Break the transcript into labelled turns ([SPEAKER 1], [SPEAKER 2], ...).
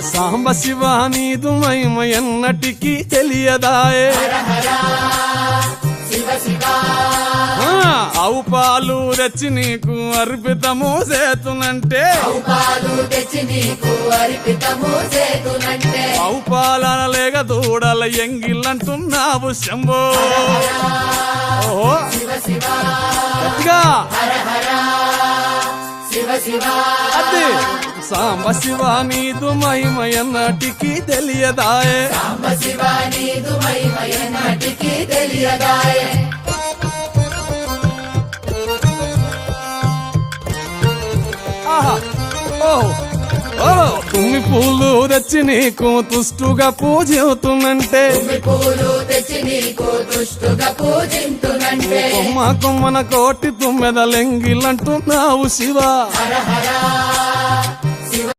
[SPEAKER 1] సాంబ శివ నీదు మహిమ ఎన్నటికీ తెలియదాయే ఆవు పాలు తెచ్చి నీకు అర్పితము చేతునంటే ఆవు పాల లేక దూడల ఎంగిల్లంటున్నావు శంభో ఓహో గట్టిగా అది సాంబ శివ నీదు మహిమ ఎన్నటికీ తెలియదాయే తుమ్మి పూలు తెచ్చి నీకు తుష్టుగా పూజిస్తున్నంటే కొమ్మ కొమ్మన కోటి తుమ్మెదలెంగిలంటున్నావు శివ